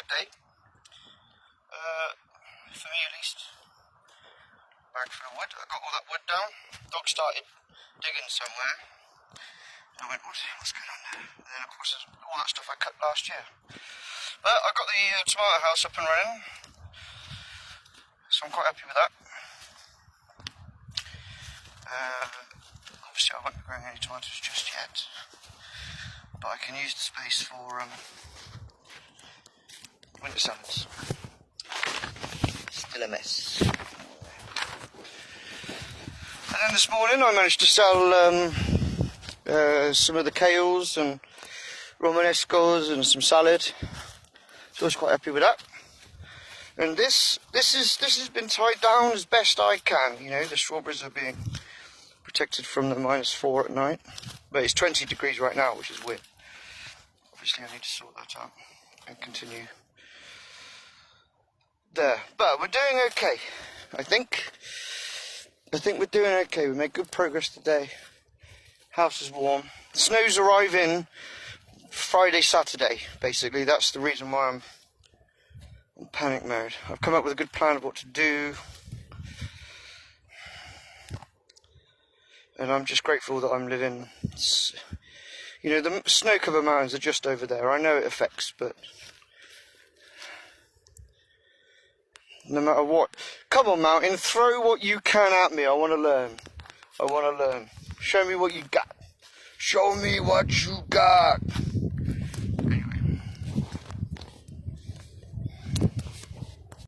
good day. For me at least. Bag full of wood. I got all that wood down. Dog started digging somewhere. I went, what's going on there? And then of course there's all that stuff I cut last year. But I got the tomato house up and running. So I'm quite happy with that. Obviously I won't be growing any tomatoes just yet. But I can use the space for winter salads. Still a mess. And then this morning I managed to sell some of the kales and romanescos and some salad. So I was quite happy with that. And this has been tied down as best I can. You know, the strawberries are being protected from the -4 at night. But it's 20 degrees right now, which is weird. Obviously I need to sort that out and continue there. But we're doing okay, I think. I think we're doing okay. We made good progress today. House is warm. Snow's arriving Friday, Saturday, basically. That's the reason why I'm in panic mode. I've come up with a good plan of what to do. And I'm just grateful that I'm living... You know, the snow-covered mountains are just over there. I know it affects, but... No matter what. Come on, mountain, throw what you can at me. I want to learn. I want to learn. Show me what you got. Show me what you got.